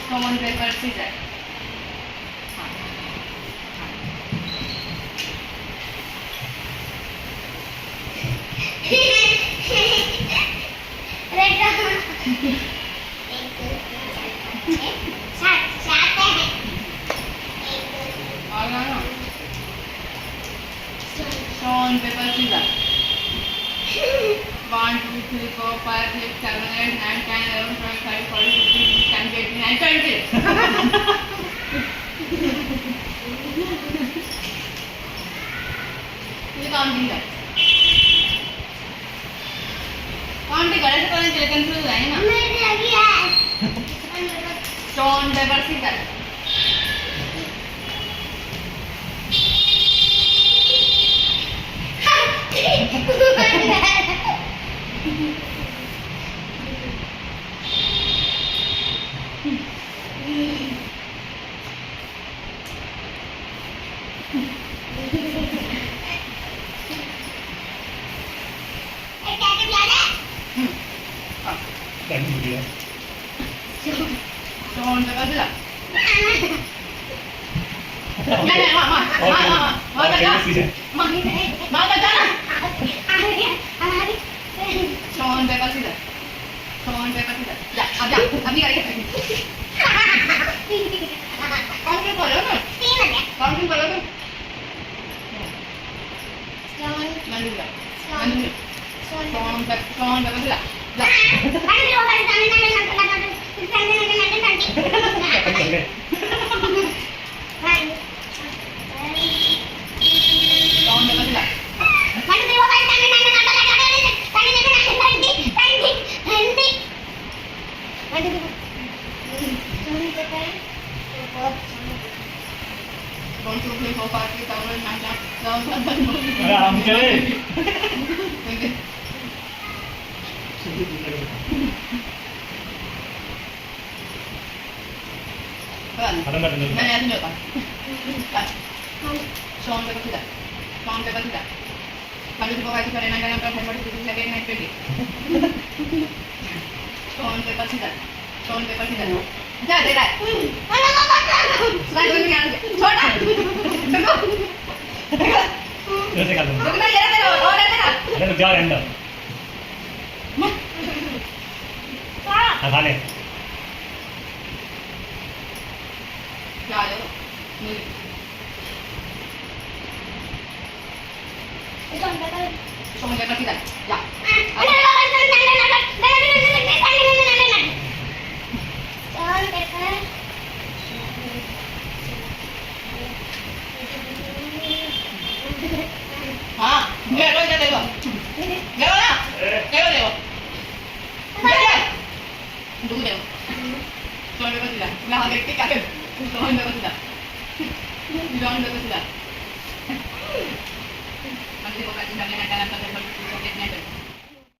Stone, paper, scissors. Stone, paper, scissors. 1, 2, 3, 4, 5, 6, 7, 8, 9, 10, 11, 12, 13, 14, 15, 16, 17, 18, 19, 20. ये counting है। Counting करे तो पहले कंफ्यूज हो जाएंगे ना। मेरी लगी है। Stone paper scissor. Stone paper scissors. Này, mở ra. Mở ra. Stone paper scissors. Stone paper scissors. जा, अब जा, अभी करेंगे. काउंटिंग करो ना. काउंटिंग करो तो. मंजू जा. Stone paper scissors. जा. Stone paper scissors. One, two, three, four, five, six, seven, eight, nine, 10, 11, 12, 13, 14, 15. अरे हम चले खत्म कर देंगे मैंने ऐसे नहीं होता Stone paper scissors. Stone paper scissors. 1, 2, 3, 4, 5, 6, 7, 8, 9, 10, 11, 12, 13, 14, 15, 16, 17, 18, 19, 20. Stone paper scissors. Stone paper scissors. जा दे रहा है स्लाइड में आ गया छोटा देखो कैसे कर दूँ रुकना ये रहा और तेरा अरे रुक जा अंदर हाँ खा ले क्या है नहीं Stone paper scissors. जा हाँ देखो इधर देखो देखो ना देखो देखो दूर देखो Stone paper scissors. मैं हाँ देखते क्या कर Stone paper scissors. Stone paper scissors. Nanti buka tinggalnya nanti